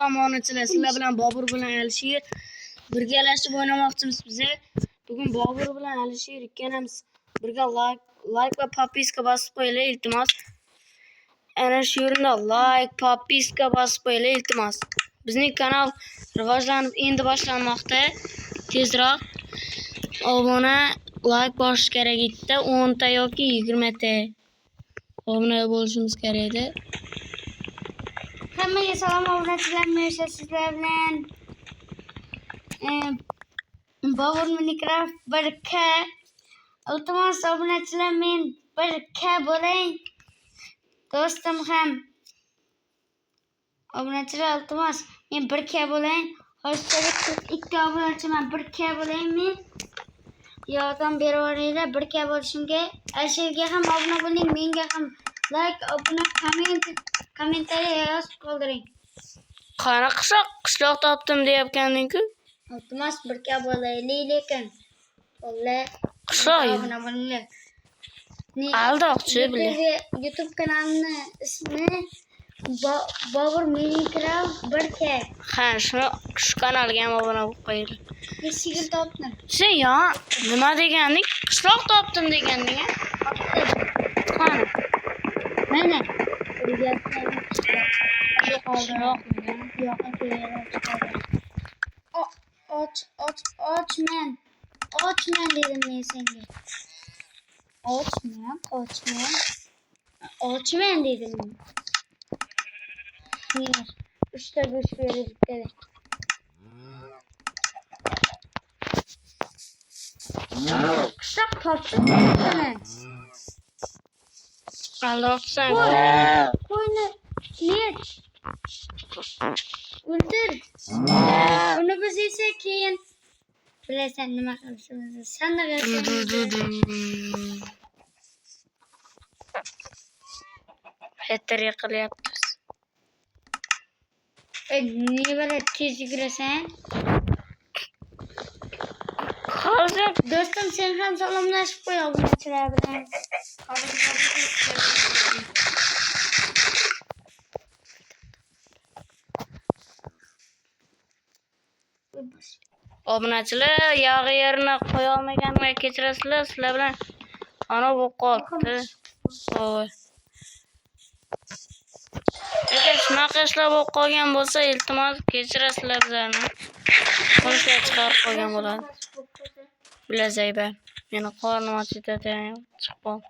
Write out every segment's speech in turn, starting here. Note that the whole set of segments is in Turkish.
Omonachilar, sizlar bilan Bobur bilan Alisher birgalashib o'ynamoqchimiz biz. Bugun Bobur bilan Alisher ikkalamiz birga like va podpiska bosib qo'yinglar iltimos. Ana shu yerda like, podpiska bosib qo'yinglar iltimos. Bizning kanal rivojlanib endi boshlanmoqda. Tezroq obuna, like bosish kerak edi. 10 ta yoki 20 ta obuna bo'lishimiz kerak edi. Hammaga salom obunachilar, men sizlar bilan Bobur Minecraft 1K. Iltimos obunachilar, men 1K bo'ling. Do'stim ham obunachilar, iltimos men 1K bo'ling. Hozircha 42 obunachiman, 1K bo'ling men. Yordam beringlar 1K bo'lishimga. Alisherga ham obuna bo'ling, menga ham like, obuna, kommentariya yozib qoldiring. Qani qishloq topdim deyapganding-ku. Iltimos 1K bo'laylik, lekin vallahi qishloq obuna bo'linglar. Aldoqchi bile. YouTube kanalini ismi Bobur Minecraft 1K. Ha, shu kanalga ham obuna bo'lib qo'yinglar. Men sigir topdim. Sen yo, nima deganding? Qishloq topdim deganding, a? Qani? Mana. Ochman dedim men senga. Ochman dedim. Yer. 3 ta go'sht berib kerak. Qishloq topdim sana. Aldoqsan. Qo'yni yech. O'ldir. Uni biz esa keyin bilasan nima qilishimizni. Xatir qilyapmiz. Ne böyle tez yugurasan? Hozir do'stim sen ham salomlashib qo'y obunachilar bilan. obunachilar yog'i yerini qo'ya olmaganimga kechirasizlar, sizlar bilan ana bu qoldi. Voy. Agar shunaqa ishlar bo'lib qolgan bo'lsa, iltimos kechirasizlar bizlarni. Qo'shlar chiqarib qo'ygan bo'ladi. Bilazayba. Meni qornim ochida chiqib qoldi.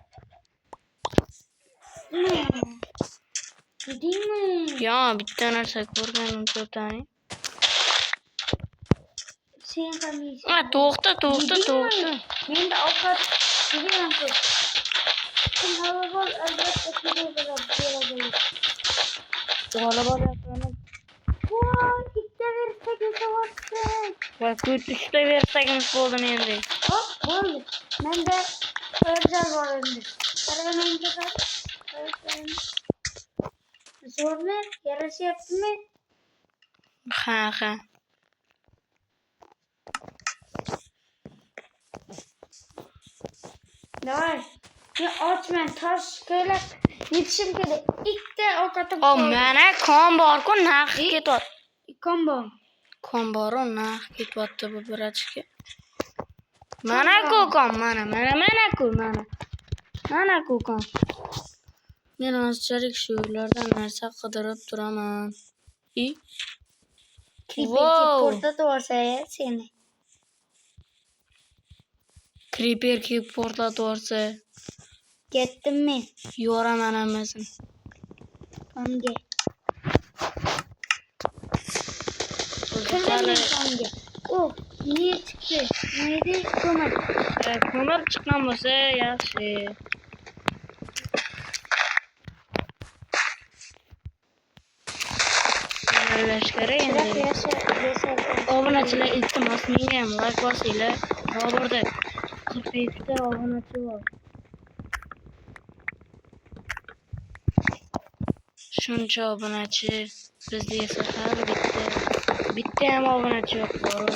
Dedingmi? Yo, bitta narsa ko'rganim to'tani. Sen ham yeysan. Ha, to'xta. Menda ovqat yeyman ku. Sen halol albatta kerak bo'ladi. G'alaba yapani. Voy, ikkita bersak esavatsin. Va ko'tishda bersagimiz bo'ldi endi. Hop, bo'ldi. Menda qo'yar bor endi. Qaraganda zo'rmi? Yarashyaptimi? Ha. Davay. Men ochman, tosh ko'ylak yetishim kerak. Ikkita ovqatim bor. Mana kon bor-ku, narx ketyapti. Kon bor. Kon bor, narx ketyapti bu birachga. Mana-ku kon, mana ku kon. Men hozirchalik shu yerlardan narsa qidirib turaman. Portatvorsa seni. Creeper kelib portatvorsa. Ketdim men. Yoraman hammasini. Konga. Oh, ne chiqdi? Neydi? Ko'mir. Ko'mir chiqqan bo'lsa, yaxshi. Kerak endi. Obunachilar, iltimos menga ham like bosinglar. Boburda 42 ta obunachi bor. Shuncha obunachi bizda esa har bitta ham obunachi yo'q bor.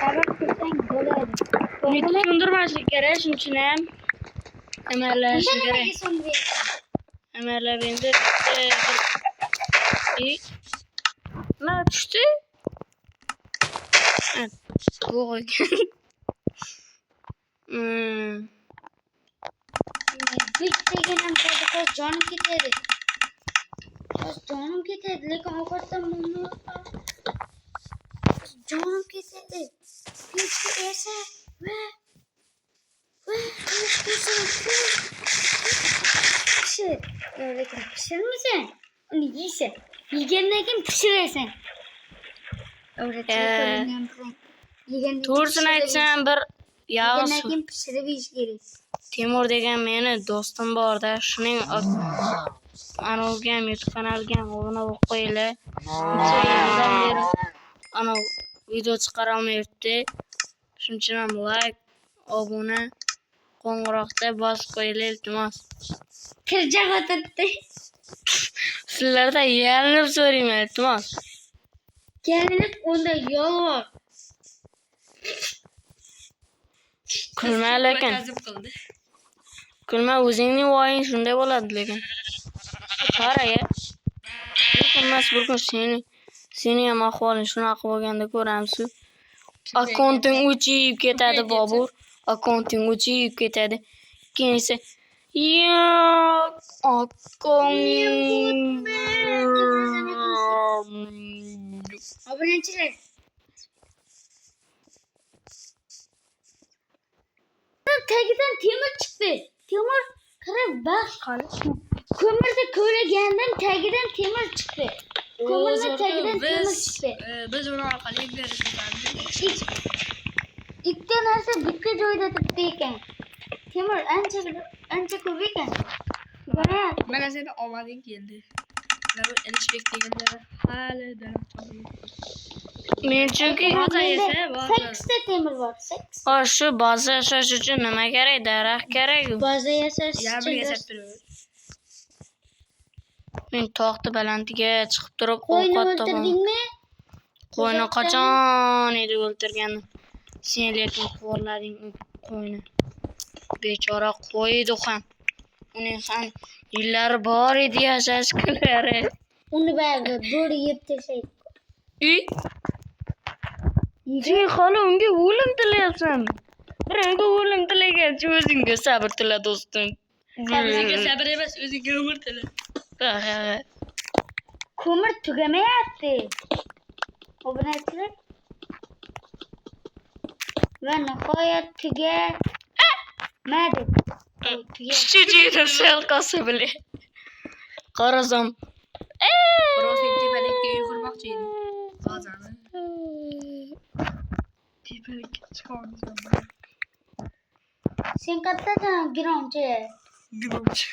Sabr qilsang bo'ladi. Buni tushuntirmaslik kerak, shuning uchun ham amallashish kerak. Amallar endi Nima tushdi? Bo'g'ik. Bittaginam hozir jonim ketadi. Jonim ketadi, lekin ovqatdan mamnun. Jonim ketadi. Pechka esa va pishir. Lekin pishirmaysan, uni yeysan. Yegandan keyin pishirasan. To'g'risini aytsam bir Yegandan yog'i keyin pishirib yeyish kerak. Temur degan meni do'stim borda, shuning anavga ham YouTube kanaliga ham obuna bo'lib qo'yinglar. Necha yildan beri ana video chiqara olmayapti. Shuning uchun ham like, obuna, qo'ng'iroqda bosib qo'yinglar iltimos. Kirja o'tirdi. Sizlardan yalinib so'rayman iltimos. Yalinib unda yolg'on. Kulma lekin. Kulma, o'zingning voying shunday bo'ladi lekin. Qara-ya. Kulmas bir kun seni ham ahvoling shunaqa bo'lganda ko'ramiz. Akkaunting o'chib ketadi Bobur. Akkaunting o'chib ketadi. Keyin esa yo'q akkaunt. Obunachilar. Tagidan temir chiqdi. Temir qarab bax qolib. Ko'mirda ko'ragandan tagidan temir chiqdi. Ko'mirda tagidan temir chiqdi. Biz uni orqali berishimiz. Ikkita narsa bitta joyda turibdi ekan. Temir ancha ko'p ekan. Mana seni omading keldi. Mana Elishbek deganlar hali daraxt olmaydi. Men chunki Baza esa bor. 8 ta temir bor. 8. shu baza yashash uchun nima kerak? Daraxt kerak-ku. Baza yasash Yarmi yasab turibdi. Men tog'ni balandiga chiqib turib qo'yni ovqat topaman. o'ltirdingmi? Qo'yni qachon edi o'ltirganim. Sen lekin xo'rlading qo'yni. Bechora qo'ydi ham. Uning ham yillari bor edi yashash kunlari. Uni bari bo'ri yeb tashlaydi. Sen hali unga o'lim tilayapsan. Birovga o'lim tilagancha o'zingga sabr tila do'stim. O'zingga sabr emas, o'zingga umr tila. Ko'mir tugamayapti. Obunachilar. Va nihoyat tugamadi. Studiyoda selqasi bilan qarasam. Biroz tepalikka yugurmoqchi edi. Bazani. Tepalikka chiqamiz. Sen qayerdasan, ginomchi? Gumchi.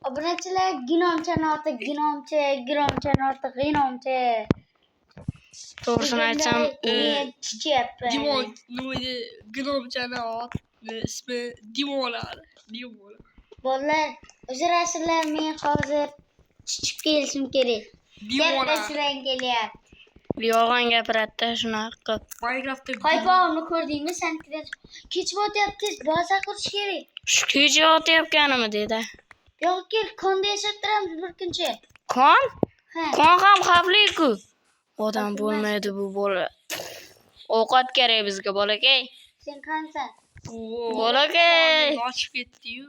Obunachilar, ginomchani ortiq ginomchi, giromchani ortiq ginomchi. To'g'risini aytsam, chichyapman. Dimon, nima Gumchani ismi Dimon. Bolalar, uchrasizlar, men hozir chichib kelishim kerak. Gaplashib kelyapti. yolg'on gapiradi shunaqa. Minecraftda Hayfovni ko'rdingmi? Senikidan kechib o'tyapti, baza qurish kerak. Shu kecha otayotganimi dedi. Yo'q, kel, konda yashab turamiz bir kuncha. Kon? Ha. Kon ham xavfli-ku. Odam bo'lmaydi bu bola. Ovqat kerak bizga, bolakay. Sen qansan? Bolakay. ochib ketdi-yu.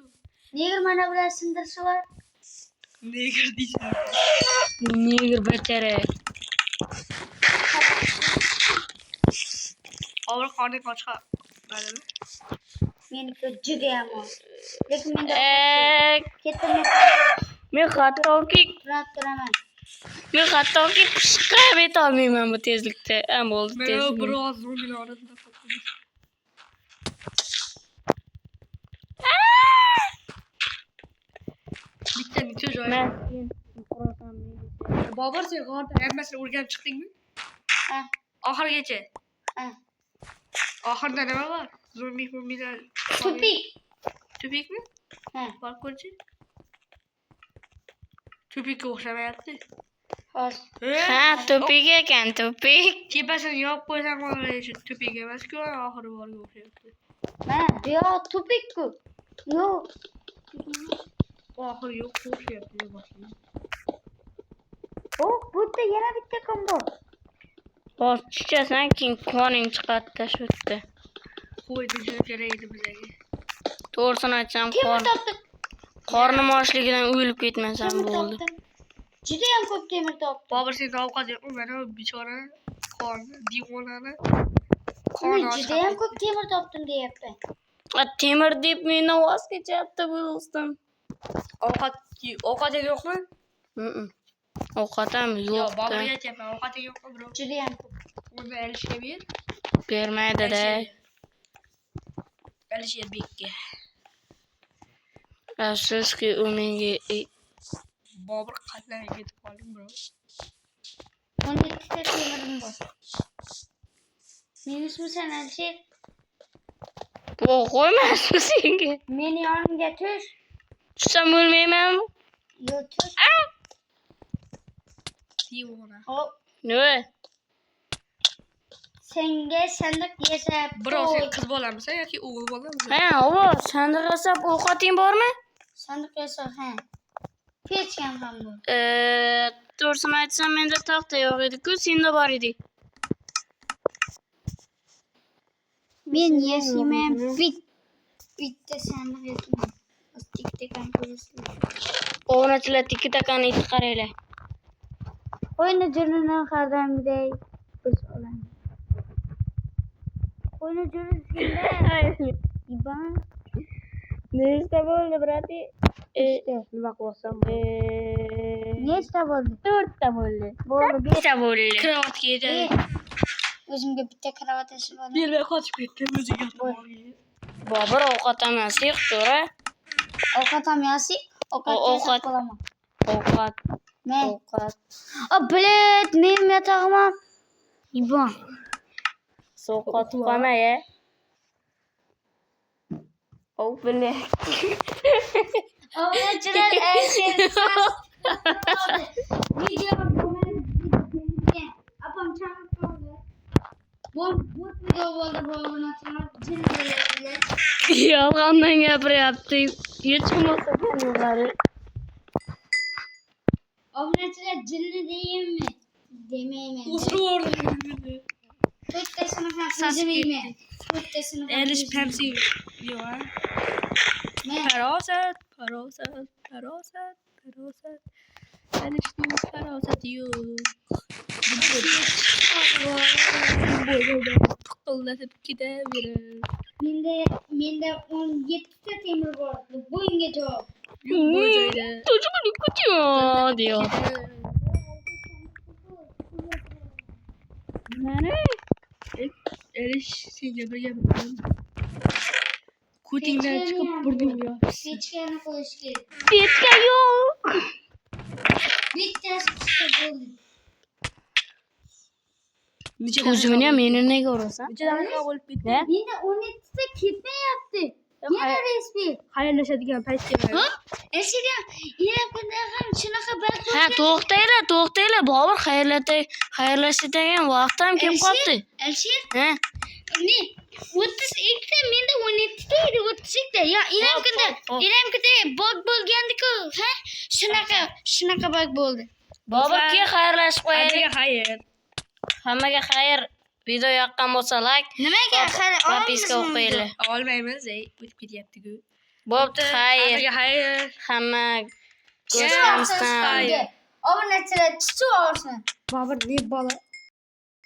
Negir mana bular sindirishi bor. Negir deysan. Negir bechara. Avval qorni qochqa. Balimi? Meniki juda yomon. Lekin menda ketdim. Men hattoki Turaman. pishqirib etolmayman bu tezlikda. Ham bo'ldi Men tezlik. biroz zo'ngini orasida qoldim. Bitta necha joy. Bobur, sen g'orda hammasini o'rganib chiqdingmi? Ha. Oxirigacha. Ha. Oxirida nima bor? Zombi-mombilar. Tupik. Tupikmi? Ha. Bor ko'rchi. Tupikka o'xshamayapti. Hozir. Ha, tupik ekan, tupik. Tepasini yopib qo'ysam bo'ladi, shu tupik emas-ku, oxiri borga o'xshayapti. Mana bu yoq tupik-ku. Yo'q. Oxiri yo'q o'xshayapti boshida. Oh, bu yerda yana bitta kun bor. Bos tushasan, keyin qoning chiqadi tashvitda. Qo'ydi shu kerak edi bizga. To'g'risini aytsam, Temir topdim. qornim ochligidan o'lib ketmasam Temir bo'ldi. topdim. Judayam ko'p temir topdim. Bobur sen ovqat yo'qmi? Mana bu bechora qorni, divonani Men qorni judayam ochib. ko'p temir topdim deyapti. Temir deb meni voz kechyapti bu do'stim. Ovqat yo'qmi? Ovqatim Yo'q, yo'q. Boburga aytyapman. Ovqat yo'qmi, bro? Judayam ko'p. Uni Alishga ber. Bermaydi-da. Alisherbekka. Afsuski u menga Bobur qatlamay ketib qolding, bro. 17 ta temirim bor. Minusmisan Alisher? bu qo'ymasmi senga? Meni yonimga tush. Tushsam o'lmaymanmi? Yo'q, tush. Divona. Hop, Nima? senga sandiq yasab Bro, sen qo'y. qiz bolamisan yoki o'g'il bolamisan? Ha, o, sandiq yasab ovqating bormi? Sandiq yasab, ha. Pechkam ham bor. To'g'risini aytsam, menda taxta yo'q edi-ku, senda bor edi. Men yasayman bitta sandiq yasayman. Tikka ko'rasizlar. Obunachilar tikka-takkani itib qaranglar. Qo'yni jurnini qardamday biz olamiz. Qo'yni jurnini Iban. Nechta bo'ldi, brati? Nima qilyapsan? Nechta bo'ldi? 4 ta bo'ldi. Bo'ldi, 5 ta bo'ldi. Kravatga yetadi. O'zimga bitta kravat yashib olaman. Bermay qochib ketdim o'ziga. Bobur ovqat emas, to'g'ri? Ovqat ham yasib, ovqat Ovqat. yasab qolaman. Ovqat. Men. Ovqat. Bilet, mening yotog'im ham. Iban. Ovqat qana-ya. Bilet. Obunachilar video bo'lmaydi. Apam chaqirib qoldi. Bu video bo'ldi bu obunachilar. Jin bo'layaptilar. Yolg'ondan gapiryapti. Hech bo'lmasa bunlari. Obunachilar jinni deyimmi? Demayman. O'sirib To'rttasini ham so'zmayman. To'rttasini ham. Elish pensi yo'q, ha? Men Farosat. Elishning farosati yo'q. Piqillatib ketaveradi. menda 17 ta temir bor. Bo'yinga javob. Yo'q bu joyda. To'jini kutyo, diyor. Mana Elish senga bir gap aytaman. Ko'tingdan chiqib burningga yopishsin. Pechkani qo'yish kerak. pechka yo'q. Bittasi qisqa bo'ldi. O'zimni ham meni nega urasan? Necha daqiqa bo'lib ketdi? Menda 17 ta ketmayapti. Yana respekt. Xayrlashadigan payt keldi. Eshitgan, iyapida ham shunaqa bad Ha, to'xtanglar. Bobur xayrlashadigan vaqt ham kelib qoldi. Alisher, Ha? ne? 32 ta, menda 17 ta edi, 32 ta. Ya, inamkida bug bo'lgandi-ku, ha? Shunaqa bug bo'ldi. Bobur ke xayrlashib qo'yaylik. Xayr. Hammaga xayr. Video yoqqan bo'lsa like, Nimaga podpiska qo'yinglar. Olmaymiz, o'tib ketyapti-ku. Bo'pti, xayr. Xayr. Hamma ko'rishimizdan. Obunachilar chichu olsin. Bobur ne bola